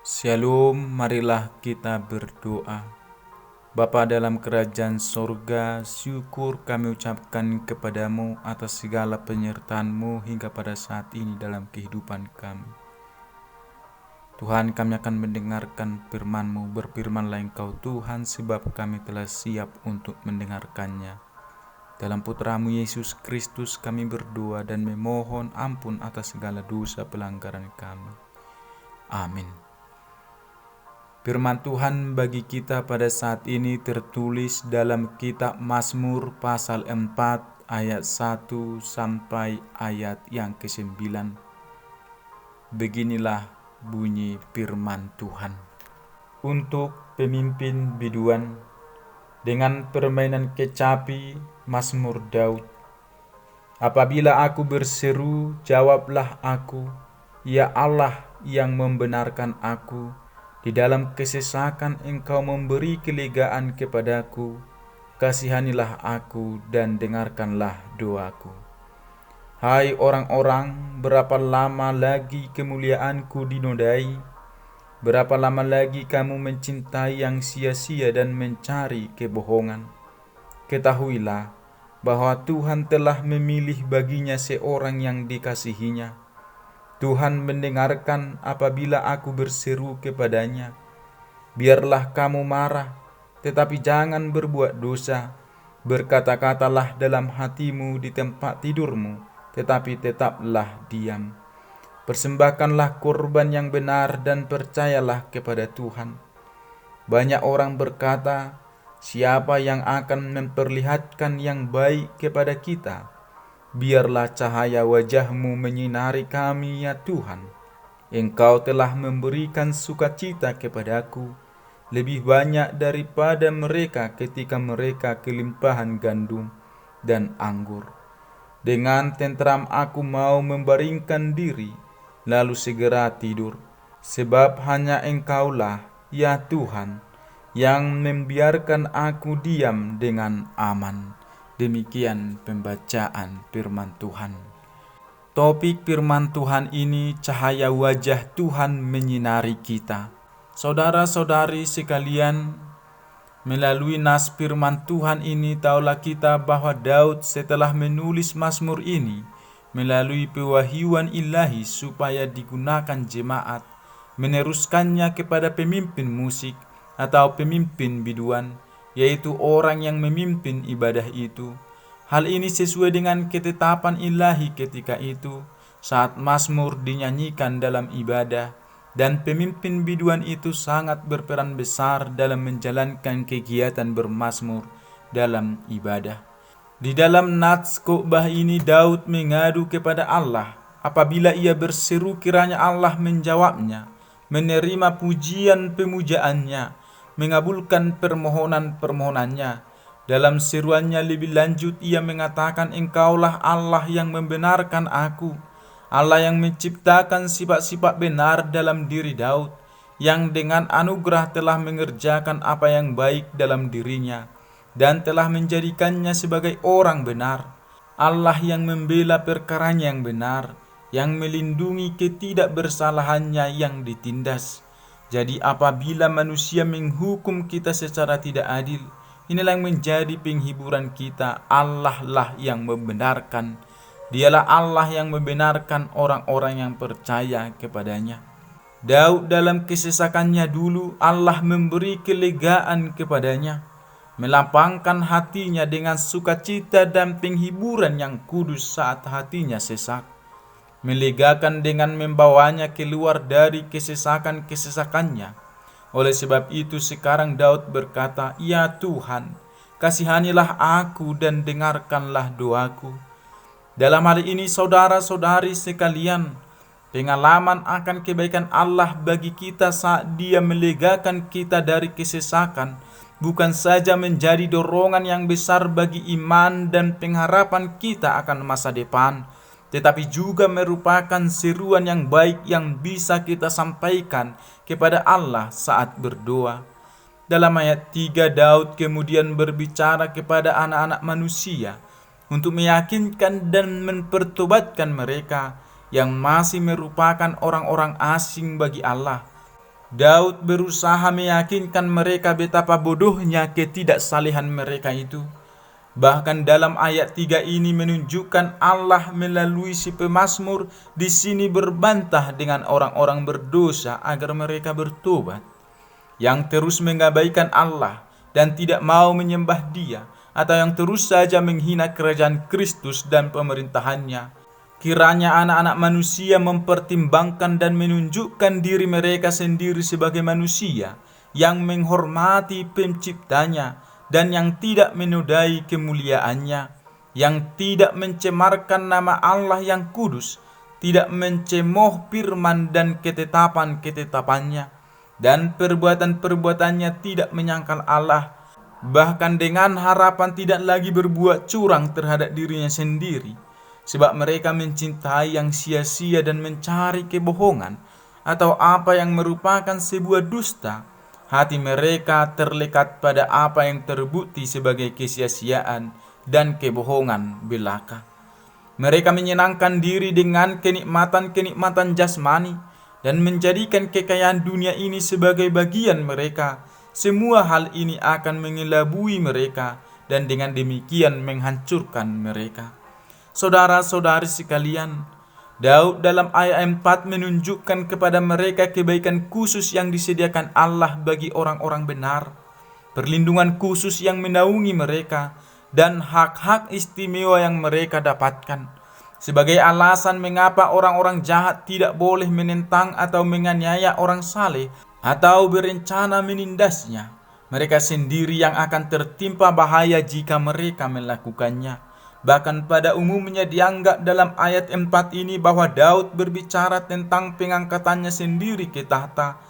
Shalom, marilah kita berdoa. Bapa dalam kerajaan sorga, syukur kami ucapkan kepadamu atas segala penyertaan-Mu hingga pada saat ini dalam kehidupan kami. Tuhan, kami akan mendengarkan firman-Mu, berfirmanlah Engkau Tuhan, sebab kami telah siap untuk mendengarkannya. Dalam Putra-Mu Yesus Kristus kami berdoa dan memohon ampun atas segala dosa pelanggaran kami. Amin. Firman Tuhan bagi kita pada saat ini tertulis dalam kitab Mazmur pasal 4 ayat 1 sampai ayat yang ke-9. Beginilah bunyi firman Tuhan. Untuk pemimpin biduan, dengan permainan kecapi, Mazmur Daud. Apabila aku berseru, jawablah aku, ya Allah yang membenarkan aku. Di dalam kesesakan Engkau memberi kelegaan kepadaku. Kasihanilah aku dan dengarkanlah doaku. Hai orang-orang, berapa lama lagi kemuliaanku dinodai? Berapa lama lagi kamu mencintai yang sia-sia dan mencari kebohongan? Ketahuilah bahwa Tuhan telah memilih baginya seorang yang dikasihinya. Tuhan mendengarkan apabila aku berseru kepadanya. Biarlah kamu marah, tetapi jangan berbuat dosa. Berkata-katalah dalam hatimu di tempat tidurmu, tetapi tetaplah diam. Persembahkanlah korban yang benar dan percayalah kepada Tuhan. Banyak orang berkata, siapa yang akan memperlihatkan yang baik kepada kita? Biarlah cahaya wajah-Mu menyinari kami, ya Tuhan. Engkau telah memberikan sukacita kepadaku, lebih banyak daripada mereka ketika mereka kelimpahan gandum dan anggur. Dengan tenteram aku mau membaringkan diri, lalu segera tidur. Sebab hanya Engkaulah, ya Tuhan, yang membiarkan aku diam dengan aman. Demikian pembacaan firman Tuhan. Topik firman Tuhan ini, cahaya wajah Tuhan menyinari kita. Saudara-saudari sekalian, melalui nas firman Tuhan ini taulah kita bahwa Daud setelah menulis Mazmur ini melalui pewahyuan ilahi supaya digunakan jemaat, meneruskannya kepada pemimpin musik atau pemimpin biduan, yaitu orang yang memimpin ibadah itu. Hal ini sesuai dengan ketetapan ilahi ketika itu, saat Mazmur dinyanyikan dalam ibadah, dan pemimpin biduan itu sangat berperan besar dalam menjalankan kegiatan bermazmur dalam ibadah. Di dalam nats khotbah ini Daud mengadu kepada Allah. Apabila ia berseru, kiranya Allah menjawabnya, menerima pujian pemujaannya, mengabulkan permohonan-permohonannya. Dalam seruannya lebih lanjut ia mengatakan, Engkaulah Allah yang membenarkan aku, Allah yang menciptakan sifat-sifat benar dalam diri Daud, yang dengan anugerah telah mengerjakan apa yang baik dalam dirinya, dan telah menjadikannya sebagai orang benar. Allah yang membela perkaranya yang benar, yang melindungi ketidakbersalahannya yang ditindas. Jadi apabila manusia menghukum kita secara tidak adil, inilah yang menjadi penghiburan kita. Allah lah yang membenarkan. Dialah Allah yang membenarkan orang-orang yang percaya kepadanya. Daud dalam kesesakannya dulu, Allah memberi kelegaan kepadanya, melapangkan hatinya dengan sukacita dan penghiburan yang kudus saat hatinya sesak, melegakan dengan membawanya keluar dari kesesakan-kesesakannya. Oleh sebab itu sekarang Daud berkata, ya Tuhan, kasihanilah aku dan dengarkanlah doaku. Dalam hal ini saudara-saudari sekalian, pengalaman akan kebaikan Allah bagi kita saat Dia melegakan kita dari kesesakan bukan saja menjadi dorongan yang besar bagi iman dan pengharapan kita akan masa depan, tetapi juga merupakan seruan yang baik yang bisa kita sampaikan kepada Allah saat berdoa. Dalam ayat 3 Daud kemudian berbicara kepada anak-anak manusia untuk meyakinkan dan mempertobatkan mereka yang masih merupakan orang-orang asing bagi Allah. Daud berusaha meyakinkan mereka betapa bodohnya ketidaksalehan mereka itu. Bahkan dalam ayat 3 ini menunjukkan Allah melalui si pemazmur di sini berbantah dengan orang-orang berdosa agar mereka bertobat, yang terus mengabaikan Allah dan tidak mau menyembah Dia, atau yang terus saja menghina kerajaan Kristus dan pemerintahannya. Kiranya anak-anak manusia mempertimbangkan dan menunjukkan diri mereka sendiri sebagai manusia yang menghormati penciptanya dan yang tidak menodai kemuliaannya, yang tidak mencemarkan nama Allah yang kudus, tidak mencemooh firman dan ketetapan-ketetapannya, dan perbuatan-perbuatannya tidak menyangkal Allah, bahkan dengan harapan tidak lagi berbuat curang terhadap dirinya sendiri, sebab mereka mencintai yang sia-sia dan mencari kebohongan, atau apa yang merupakan sebuah dusta. Hati mereka terlekat pada apa yang terbukti sebagai kesia-siaan dan kebohongan belaka. Mereka menyenangkan diri dengan kenikmatan-kenikmatan jasmani dan menjadikan kekayaan dunia ini sebagai bagian mereka. Semua hal ini akan mengelabui mereka dan dengan demikian menghancurkan mereka. Saudara-saudari sekalian, Daud dalam ayat 4 menunjukkan kepada mereka kebaikan khusus yang disediakan Allah bagi orang-orang benar, perlindungan khusus yang menaungi mereka, dan hak-hak istimewa yang mereka dapatkan. Sebagai alasan mengapa orang-orang jahat tidak boleh menentang atau menganiaya orang saleh atau berencana menindasnya, mereka sendiri yang akan tertimpa bahaya jika mereka melakukannya. Bahkan pada umumnya dianggap dalam ayat 4 ini bahwa Daud berbicara tentang pengangkatannya sendiri ke tahta.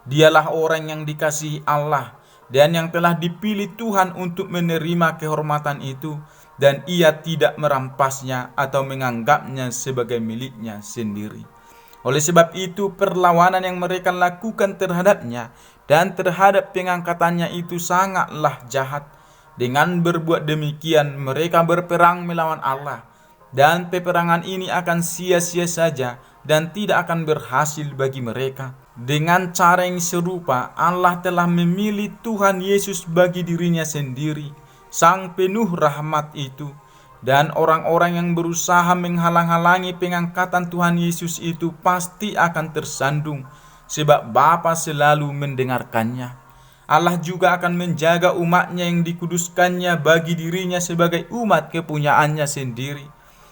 Dialah orang yang dikasihi Allah dan yang telah dipilih Tuhan untuk menerima kehormatan itu, dan ia tidak merampasnya atau menganggapnya sebagai miliknya sendiri. Oleh sebab itu, perlawanan yang mereka lakukan terhadapnya dan terhadap pengangkatannya itu sangatlah jahat. Dengan berbuat demikian, mereka berperang melawan Allah, dan peperangan ini akan sia-sia saja dan tidak akan berhasil bagi mereka. Dengan cara yang serupa, Allah telah memilih Tuhan Yesus bagi dirinya sendiri, Sang penuh rahmat itu, dan orang-orang yang berusaha menghalang-halangi pengangkatan Tuhan Yesus itu pasti akan tersandung, sebab Bapa selalu mendengarkannya. Allah juga akan menjaga umatnya yang dikuduskannya bagi dirinya sebagai umat kepunyaannya sendiri.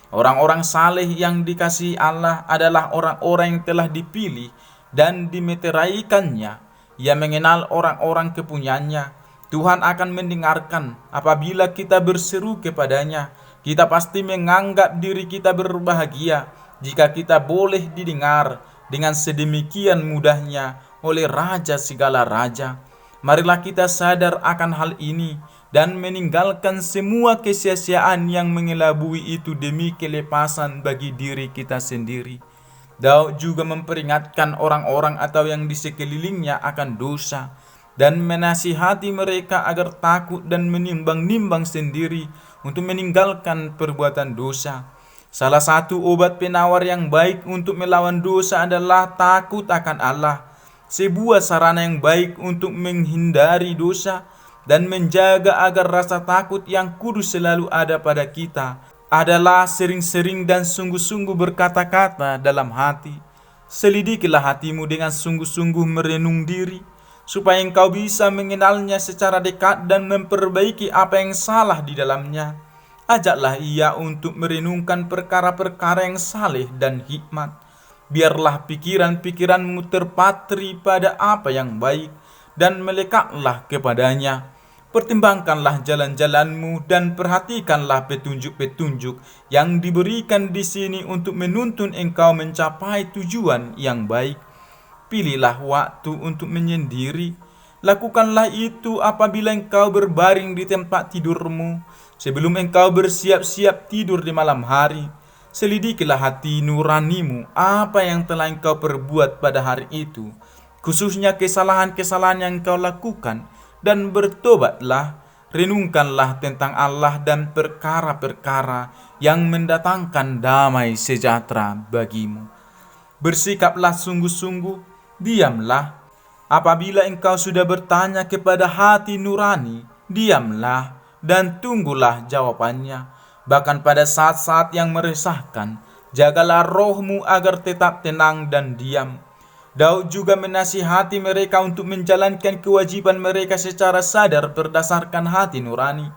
Orang-orang saleh yang dikasihi Allah adalah orang-orang yang telah dipilih dan dimeteraikannya. Ia mengenal orang-orang kepunyaannya. Tuhan akan mendengarkan apabila kita berseru kepadanya. Kita pasti menganggap diri kita berbahagia jika kita boleh didengar dengan sedemikian mudahnya oleh Raja segala raja. Marilah kita sadar akan hal ini dan meninggalkan semua kesia-siaan yang mengelabui itu demi kelepasan bagi diri kita sendiri. Daud juga memperingatkan orang-orang atau yang di sekelilingnya akan dosa dan menasihati mereka agar takut dan menimbang-nimbang sendiri untuk meninggalkan perbuatan dosa. Salah satu obat penawar yang baik untuk melawan dosa adalah takut akan Allah. Sebuah sarana yang baik untuk menghindari dosa dan menjaga agar rasa takut yang kudus selalu ada pada kita adalah sering-sering dan sungguh-sungguh berkata-kata dalam hati. Selidikilah hatimu dengan sungguh-sungguh merenung diri, supaya engkau bisa mengenalnya secara dekat dan memperbaiki apa yang salah di dalamnya. Ajaklah ia untuk merenungkan perkara-perkara yang saleh dan hikmat. Biarlah pikiran-pikiranmu terpatri pada apa yang baik dan melekatlah kepadanya. Pertimbangkanlah jalan-jalanmu dan perhatikanlah petunjuk-petunjuk yang diberikan di sini untuk menuntun engkau mencapai tujuan yang baik. Pilihlah waktu untuk menyendiri. Lakukanlah itu apabila engkau berbaring di tempat tidurmu, sebelum engkau bersiap-siap tidur di malam hari. Selidikilah hati nuranimu, apa yang telah engkau perbuat pada hari itu, khususnya kesalahan-kesalahan yang engkau lakukan, dan bertobatlah. Renungkanlah tentang Allah dan perkara-perkara yang mendatangkan damai sejahtera bagimu. Bersikaplah sungguh-sungguh, diamlah, Apabila engkau sudah bertanya kepada hati nurani, diamlah dan tunggulah jawabannya. Bahkan pada saat-saat yang meresahkan, jagalah rohmu agar tetap tenang dan diam. Daud juga menasihati mereka untuk menjalankan kewajiban mereka secara sadar berdasarkan hati nurani.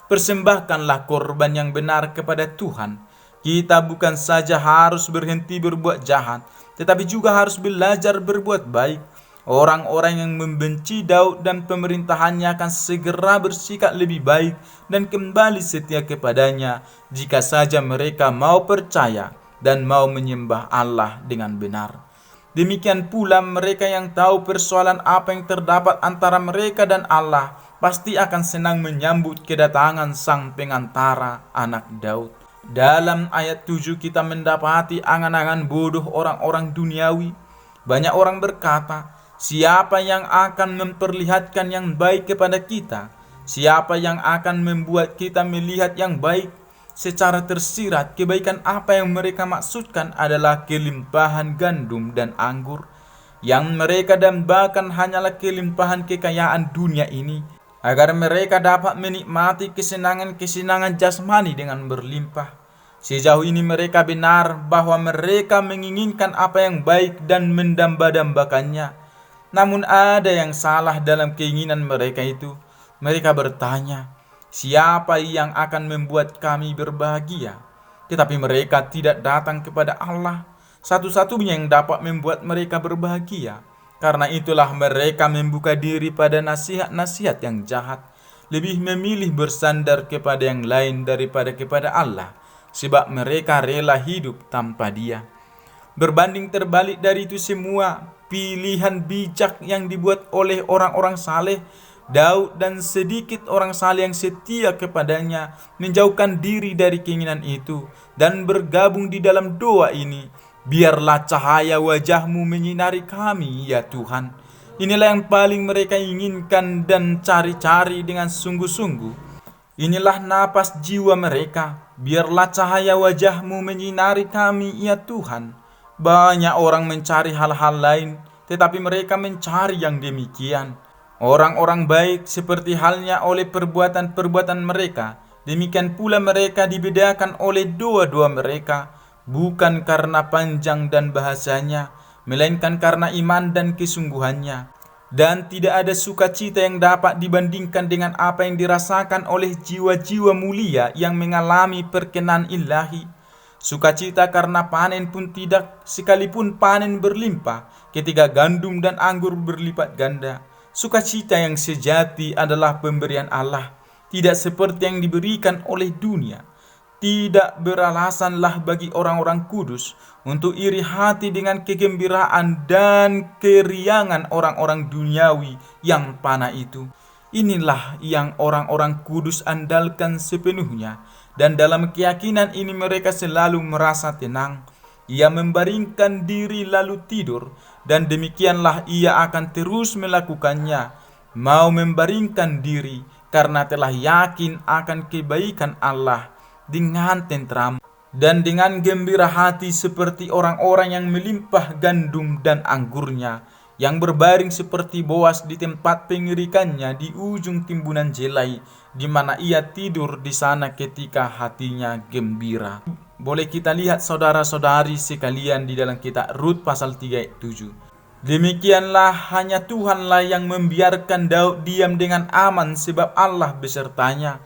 Persembahkanlah korban yang benar kepada Tuhan. Kita bukan saja harus berhenti berbuat jahat, tetapi juga harus belajar berbuat baik. Orang-orang yang membenci Daud dan pemerintahannya akan segera bersikap lebih baik dan kembali setia kepadanya jika saja mereka mau percaya dan mau menyembah Allah dengan benar. Demikian pula mereka yang tahu persoalan apa yang terdapat antara mereka dan Allah pasti akan senang menyambut kedatangan sang pengantara anak Daud. Dalam ayat 7 kita mendapati angan-angan bodoh orang-orang duniawi. Banyak orang berkata, siapa yang akan memperlihatkan yang baik kepada kita? Siapa yang akan membuat kita melihat yang baik? Secara tersirat, kebaikan apa yang mereka maksudkan adalah kelimpahan gandum dan anggur. Yang mereka dambakan hanyalah kelimpahan kekayaan dunia ini, agar mereka dapat menikmati kesenangan-kesenangan jasmani dengan berlimpah. Sejauh ini mereka benar bahwa mereka menginginkan apa yang baik dan mendamba-dambakannya. Namun ada yang salah dalam keinginan mereka itu. Mereka bertanya, siapa yang akan membuat kami berbahagia? Tetapi mereka tidak datang kepada Allah, satu-satunya yang dapat membuat mereka berbahagia. Karena itulah mereka membuka diri pada nasihat-nasihat yang jahat, lebih memilih bersandar kepada yang lain daripada kepada Allah, sebab mereka rela hidup tanpa Dia. Berbanding terbalik dari itu semua, pilihan bijak yang dibuat oleh orang-orang saleh, Daud dan sedikit orang saleh yang setia kepadanya menjauhkan diri dari keinginan itu dan bergabung di dalam doa ini. Biarlah cahaya wajahmu menyinari kami, ya Tuhan. Inilah yang paling mereka inginkan dan cari-cari dengan sungguh-sungguh. Inilah napas jiwa mereka. Biarlah cahaya wajahmu menyinari kami, ya Tuhan. Banyak orang mencari hal-hal lain, tetapi mereka mencari yang demikian. Orang-orang baik seperti halnya oleh perbuatan-perbuatan mereka, demikian pula mereka dibedakan oleh doa-doa mereka, bukan karena panjang dan bahasanya, melainkan karena iman dan kesungguhannya. Dan tidak ada sukacita yang dapat dibandingkan dengan apa yang dirasakan oleh jiwa-jiwa mulia yang mengalami perkenan ilahi. Sukacita karena panen pun tidak, sekalipun panen berlimpah, ketika gandum dan anggur berlipat ganda. Sukacita yang sejati adalah pemberian Allah, tidak seperti yang diberikan oleh dunia. Tidak beralasanlah bagi orang-orang kudus untuk iri hati dengan kegembiraan dan keriangan orang-orang duniawi yang fana itu. Inilah yang orang-orang kudus andalkan sepenuhnya, dan dalam keyakinan ini mereka selalu merasa tenang. Ia membaringkan diri lalu tidur, dan demikianlah ia akan terus melakukannya, mau membaringkan diri karena telah yakin akan kebaikan Allah dengan tentram dan dengan gembira hati seperti orang-orang yang melimpah gandum dan anggurnya, yang berbaring seperti Boas di tempat pengirikannya di ujung timbunan jelai, di mana ia tidur di sana ketika hatinya gembira. Boleh kita lihat saudara-saudari sekalian di dalam kitab Rut pasal 3 ayat 7. Demikianlah hanya Tuhanlah yang membiarkan Daud diam dengan aman sebab Allah besertanya.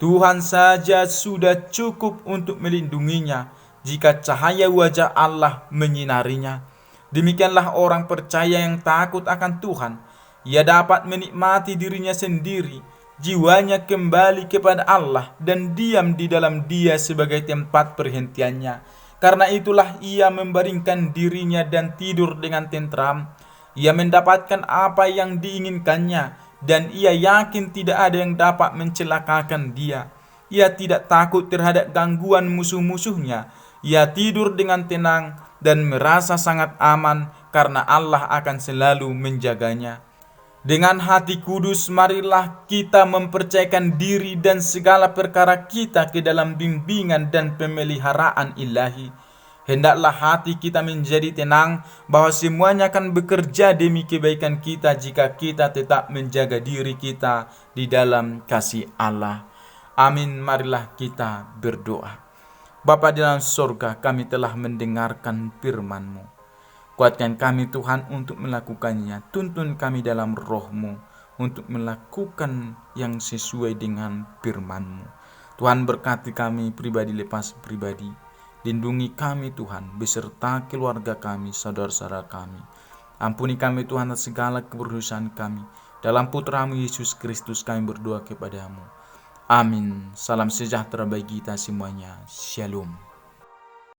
Tuhan saja sudah cukup untuk melindunginya jika cahaya wajah Allah menyinarinya. Demikianlah orang percaya yang takut akan Tuhan. Ia dapat menikmati dirinya sendiri, jiwanya kembali kepada Allah dan diam di dalam Dia sebagai tempat perhentiannya. Karena itulah ia membaringkan dirinya dan tidur dengan tentram. Ia mendapatkan apa yang diinginkannya, dan ia yakin tidak ada yang dapat mencelakakan dia. Ia tidak takut terhadap gangguan musuh-musuhnya. Ia tidur dengan tenang dan merasa sangat aman karena Allah akan selalu menjaganya. Dengan hati kudus marilah kita mempercayakan diri dan segala perkara kita ke dalam bimbingan dan pemeliharaan ilahi. Hendaklah hati kita menjadi tenang bahwa semuanya akan bekerja demi kebaikan kita jika kita tetap menjaga diri kita di dalam kasih Allah. Amin. Marilah kita berdoa. Bapa di dalam surga, kami telah mendengarkan firman-Mu. Kuatkan kami Tuhan untuk melakukannya. Tuntun kami dalam roh-Mu untuk melakukan yang sesuai dengan firman-Mu. Tuhan, berkati kami pribadi lepas pribadi. Lindungi kami Tuhan, beserta keluarga kami, saudara-saudara kami. Ampuni kami Tuhan atas segala keberdosan kami. Dalam Putra-Mu Yesus Kristus kami berdoa kepadamu. Amin. Salam sejahtera bagi kita semuanya. Shalom.